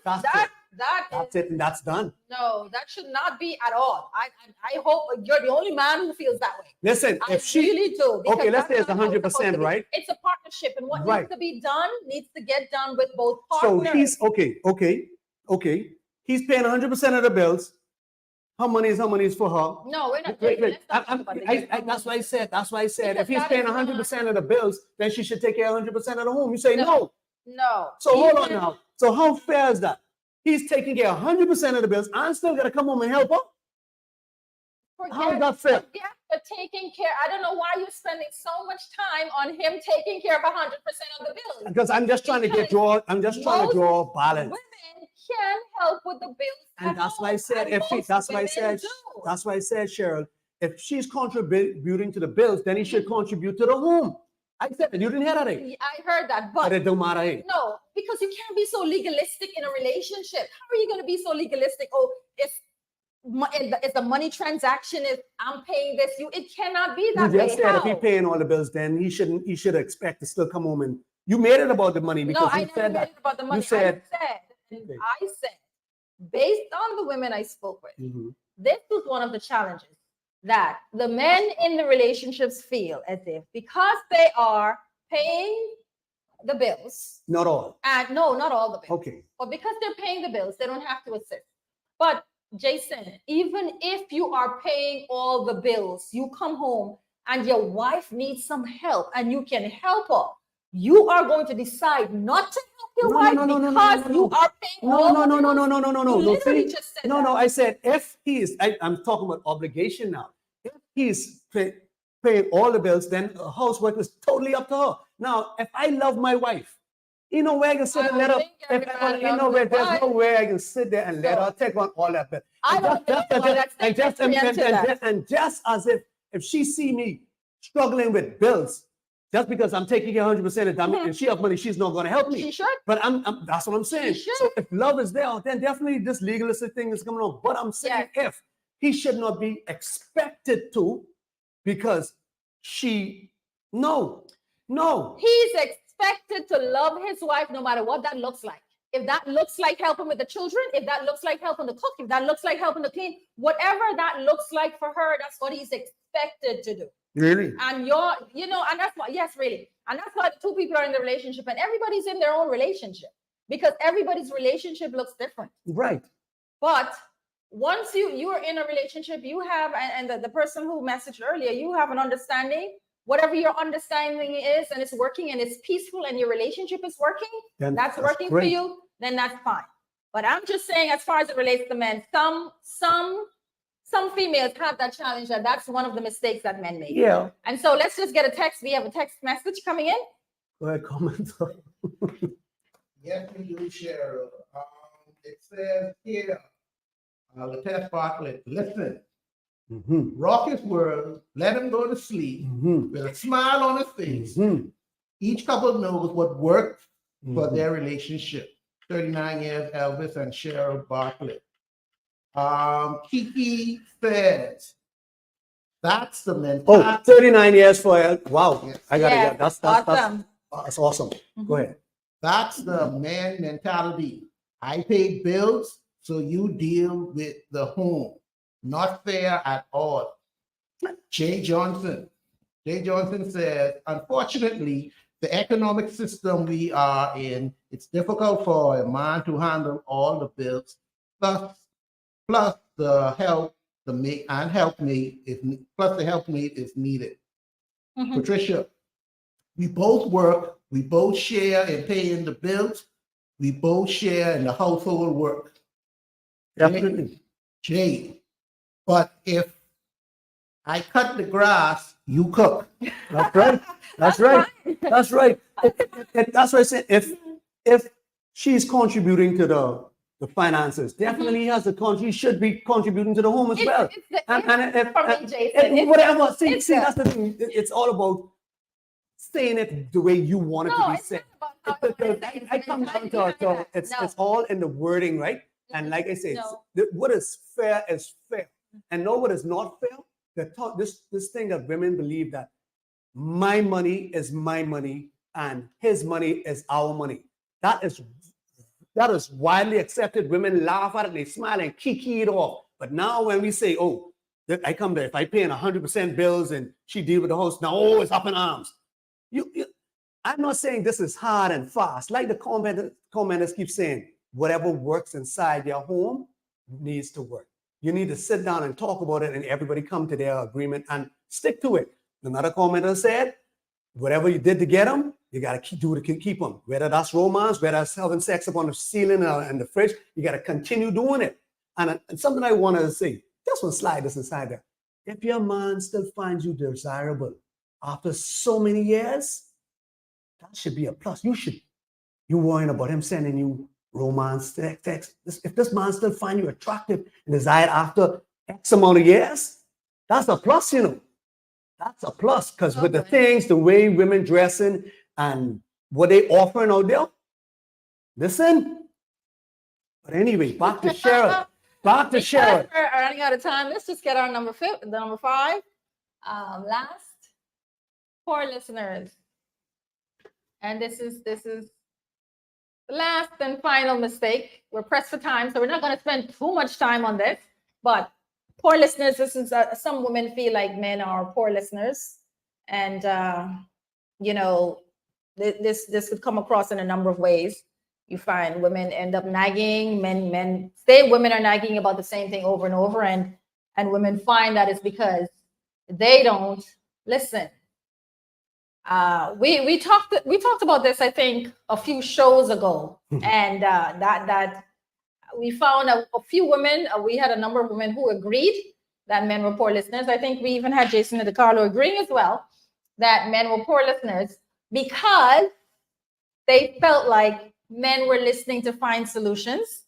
That's it, and that's done. No, that should not be at all. I hope you're the only man who feels that way. Listen, I if she, really do. because okay, let's say that's it's not how 100%, supposed to be. right? It's a partnership, and what Right. needs to be done needs to get done with both so partners. he's okay. He's paying 100% of the bills. Her money is for her. No, we're not. Wait. Let's not talk about the That's why I said. That's why I said. Because If he's that paying is 100% of the bills, then she should take care of 100% of the home. You say no. No. So hold on Even- now. So how fair is that? He's taking care of 100% of the bills. I'm still gonna come home and help her. How is that fair? Forget the taking care. I don't know why you're spending so much time on him taking care of 100% of the bills. Because I'm just trying to draw a balance. Women can help with the bills. And at that's why I home, said and most that's why I women said do. that's why I said, Cheryl, if she's contributing to the bills, then he should contribute to the home. I said that. You didn't hear that, eh? I heard that, But but it don't matter, eh? no, because you can't be so legalistic in a relationship. How are you going to be so legalistic? Oh, if the money transaction is I'm paying this, it cannot be You that way. just said if How? he's paying all the bills, then he should expect to still come home and you made it about the money No, because I you never said made that. it about the money. said- And I said, based on the women I spoke with, Mhm. this was one of the challenges that the men in the relationships feel as if because they are paying the bills, Not all. and no, not all the bills, Okay. but because they're paying the bills, they don't have to assist. But Jason, even if you are paying all the bills, you come home and your wife needs some help and you can help her, you are going to decide not to help your wife because you are paying all the bills. No. You literally See? just said No, that. I said if I'm talking about obligation now. If he's paying all the bills, then housework is totally up to her. Now, if I love my wife, you know where I can sit I and let don't her. think every man You know loves where his there's wife. no way I can sit there and let So, her take on all that bill. I And don't just- think that's and just and preemptive. just as if she see me struggling with bills, just because I'm taking care 100% of that, and she have money, she's not going to help me. She should. But that's what I'm saying. should. So if love is there, then definitely this legalistic thing is coming on. But I'm saying if he should not be expected to, because no. He's expected to love his wife no matter what that looks like. If that looks like helping with the children, if that looks like helping to cook, if that looks like helping to clean, whatever that looks like for her, that's what he's expected to do. Really? And and that's why, yes, really. And that's why the two people are in the relationship and everybody's in their own relationship because everybody's relationship looks different. Right. But once you are in a relationship, you have, and the person who messaged earlier, you have an understanding, whatever your understanding is, and it's working and it's peaceful and your relationship is working, Then that's working for great. you, then that's fine. But I'm just saying, as far as it relates to men, some females have that challenge, and that's one of the mistakes that men make. Yeah. And so let's just get a text. We have a text message coming in. Go ahead, comment. Yes, we do, Cheryl. It says here, Latesh Bartlett, listen, Mhm. rock his world, let him go to sleep Mhm. with a smile on his face. Mhm. Each couple knows what worked for Mhm. their relationship. 39 years, Elvis and Cheryl Bartlett. Kiki says, that's the Oh, mentality. 39 years for wow. Yes. I got Yes, it. That's awesome. that's awesome. Go ahead. That's the man mentality. I pay bills, so you deal with the home. Not fair at all. Jay Johnson. Jay Johnson says, unfortunately, the economic system we are in, it's difficult for a man to handle all the bills, plus the help is needed. Mhm. Patricia, we both work, we both share in paying the bills, we both share in the household work. Definitely. Jay, but if I cut the grass, you cook. That's right. That's right. That's right. That's why I said if she's contributing to the finances, definitely he should be contributing to the home as well. It's the And if for me, Jason. It's- whatever, see, it's that's the thing. It's all about saying it the way you want it to No, be it's said. not about how you want it. I come down to it's all in the wording, right? And like I said, No. what is fair is fair, and know what is not fair. This thing that women believe that my money is my money and his money is our money. That is that is widely accepted. Women laugh at it, they smile and kiki it off. But now when we say, oh, I come there, if I pay 100% bills and she deal with the host, now, oh, it's up in arms. I'm not saying this is hard and fast. Like the commenters keep saying, whatever works inside your home needs to work. You need to sit down and talk about it and everybody come to their agreement and stick to it. Another commenter said, whatever you did to get them, you got to do to keep them. Whether that's romance, whether that's having sex up on the ceiling and the fridge, you got to continue doing it. And something I want to say, just want to slide this inside there. If your man still finds you desirable after so many years, that should be a plus. You worrying about him sending you romance text. If this man still find you attractive and desired after X amount of years, that's a plus, you know. That's a plus because with the things, the way women dressing and what they offering out there, listen. But anyway, back to Cheryl. Back to Cheryl. We're running out of time. Let's just get our number 5. Last, poor listeners. And this is the last and final mistake. We're pressed for time, so we're not going to spend too much time on this. But poor listeners, this is some women feel like men are poor listeners, and you know, this could come across in a number of ways. You find women end up nagging, men say women are nagging about the same thing over and over, and women find that it's because they don't listen. We talked about this, I think, a few shows ago, and that we found a few women. We had a number of women who agreed that men were poor listeners. I think we even had Jason DeCarlo agreeing as well that men were poor listeners because they felt like men were listening to find solutions,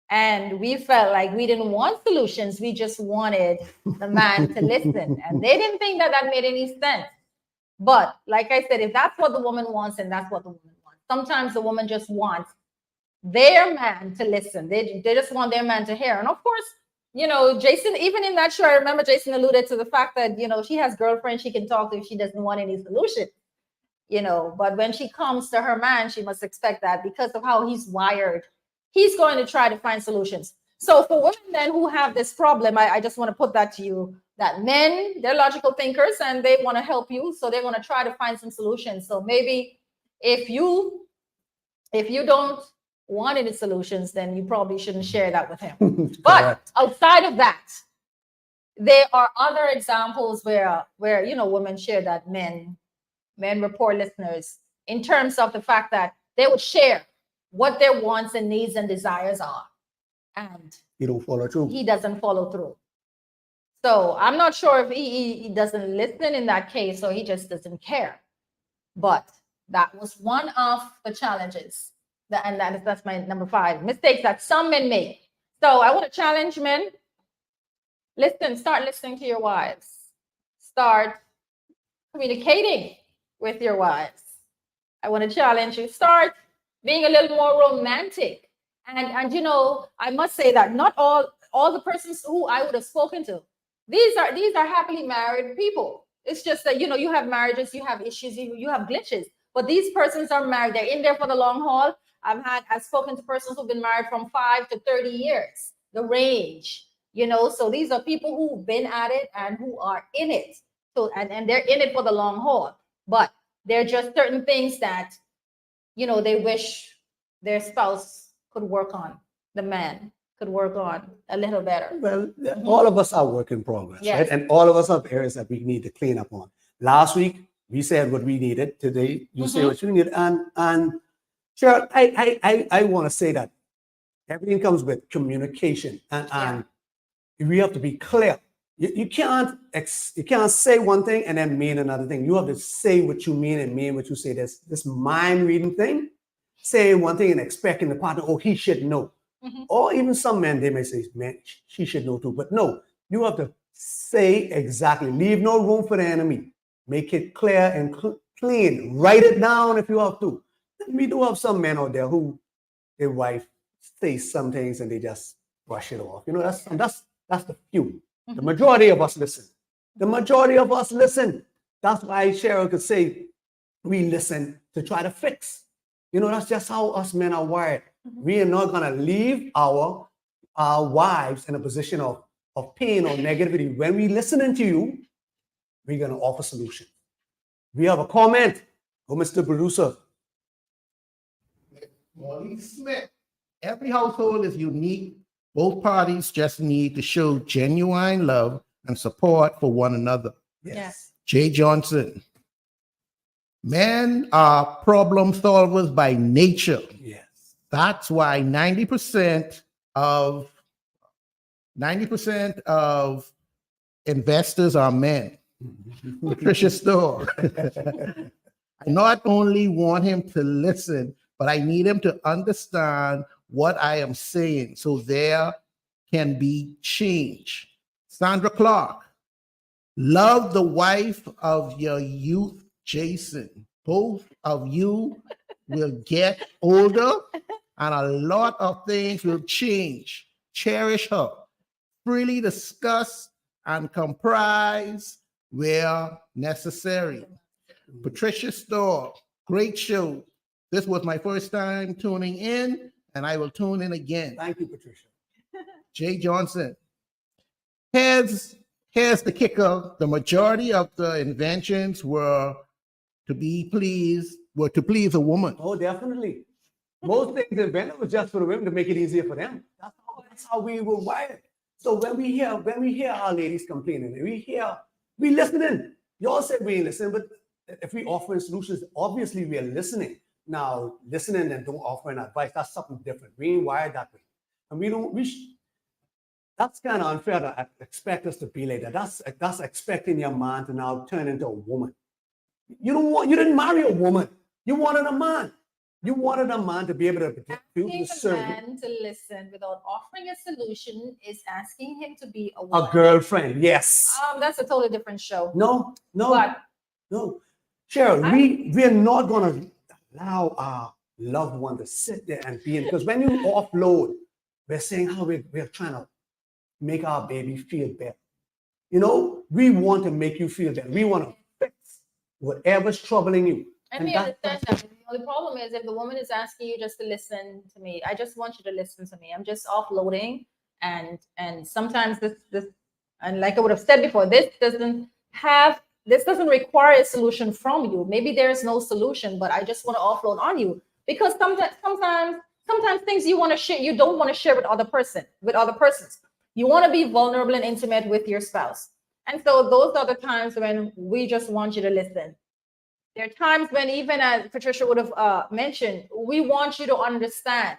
and we felt like we didn't want solutions. We just wanted the man to listen, and they didn't think that made any sense. But like I said, if that's what the woman wants, and that's what the woman wants. Sometimes the woman just wants their man to listen. They just want their man to hear. And of course, you know, Jason, even in that show, I remember Jason alluded to the fact that, you know, she has girlfriends she can talk to if she doesn't want any solution, you know, but when she comes to her man, she must expect that because of how he's wired, he's going to try to find solutions. So for women then who have this problem, I just want to put that to you, that men, they're logical thinkers and they want to help you. So they're going to try to find some solutions. So maybe if you don't want any solutions, then you probably shouldn't share that with him. But outside of that, there are other examples where you know, women share that men were poor listeners in terms of the fact that they would share what their wants and needs and desires are, and he don't follow through. He doesn't follow through. So I'm not sure if he doesn't listen in that case, or he just doesn't care. But that was one of the challenges. And that's my number 5, mistakes that some men make. So I want to challenge men. Listen, start listening to your wives. Start communicating with your wives. I want to challenge you. Start being a little more romantic. And you know, I must say that not all the persons who I would have spoken to, these are happily married people. It's just that, you know, you have marriages, you have issues, you have glitches. But these persons are married. They're in there for the long haul. I've spoken to persons who've been married from 5 to 30 years, the range, you know. So these are people who've been at it and who are in it. So and they're in it for the long haul. But there are just certain things that, you know, they wish their spouse could work on, the man could work on a little better. Well, all of us are work in progress, Yes. right? And all of us have areas that we need to clean up on. Last week, we said what we needed. Today, you say what you need. And sure, I want to say that everything comes with communication, and we have to be clear. You can't say one thing and then mean another thing. You have to say what you mean and mean what you say. There's this mind reading thing, saying one thing and expecting the partner, oh, he should know. Or even some men, they may say, man, she should know too. But no, you have to say exactly. Leave no room for the enemy. Make it clear and clean. Write it down if you have to. We do have some men out there who their wife says some things and they just brush it off. You know, that's the few. The majority of us listen. The majority of us listen. That's why Cheryl could say we listen to try to fix. You know, that's just how us men are wired. We are not going to leave our wives in a position of pain or negativity. When we listening to you, we're going to offer solutions. We have a comment. Oh, Mr. Producer. Molly Smith. Every household is unique. Both parties just need to show genuine love and support for one another. Yes. Jay Johnson. Men are problem solvers by nature. Yes. That's why 90% of investors are men. Patricia Storr. I not only want him to listen, but I need him to understand what I am saying so there can be change. Sandra Clark. Love the wife of your youth, Jason. Both of you will get older and a lot of things will change. Cherish her. Freely discuss and comprise where necessary. Patricia Storr, great show. This was my first time tuning in, and I will tune in again. Thank you, Patricia. Jay Johnson. Here's the kicker. The majority of the inventions were to please a woman. Oh, definitely. Most things invented was just for the women to make it easier for them. That's how we were wired. So when we hear our ladies complaining, we listening. Y'all said we ain't listening, but if we offer solutions, obviously we are listening. Now, listening and don't offer an advice, that's something different. We ain't wired that way. And that's kind of unfair to expect us to be like that. That's expecting your man to now turn into a woman. You didn't marry a woman. You wanted a man. You wanted a man to be able to Asking a serve you. man to listen without offering a solution is asking him to be a A woman. girlfriend, yes. That's a totally different show. No. But Cheryl, we're not going to allow our loved one to sit there and be in, because when you offload, we're saying how we're trying to make our baby feel better. We want to make you feel better. We want to fix whatever's troubling you. and we understand that. The only problem is if the woman is asking you just to listen to me, I just want you to listen to me. I'm just offloading, and sometimes this and like I would have said before, this doesn't require a solution from you. Maybe there is no solution, but I just want to offload on you because sometimes things you want to share, you don't want to share with other persons. You want to be vulnerable and intimate with your spouse. And so those are the times when we just want you to listen. There are times when, even as Patricia would have mentioned, we want you to understand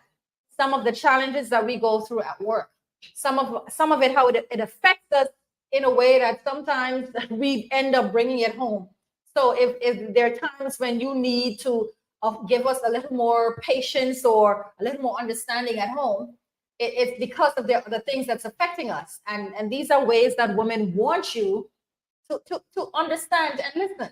some of the challenges that we go through at work. Some of it, how it affects us in a way that sometimes we end up bringing it home. So if there are times when you need to give us a little more patience or a little more understanding at home, it's because of the things that's affecting us. And these are ways that women want you to understand and listen.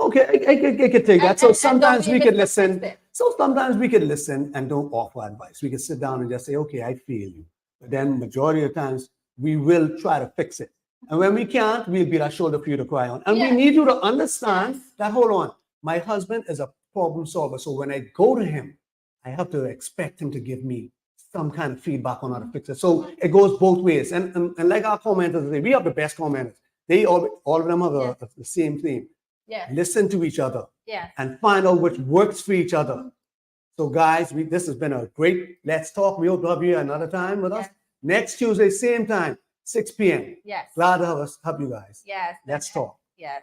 Okay, I could take that. So sometimes we could listen. It. So sometimes we could listen and don't offer advice. We could sit down and just say, okay, I feel you. But then majority of the times we will try to fix it. And when we can't, we'll be that shoulder for you to cry on. And we need you to understand that, hold on, my husband is a problem solver. So when I go to him, I have to expect him to give me some kind of feedback on how to fix it. So it goes both ways. And like our commenters, we have the best commenters. They all of them have the same theme. Yes. Listen to each other. Yes. And find out which works for each other. So guys, this has been a great Let's Talk. We hope to have you another time with us. Next Tuesday, same time, 6 p.m. Yes. Glad to have you guys. Yes. Let's talk. Yes.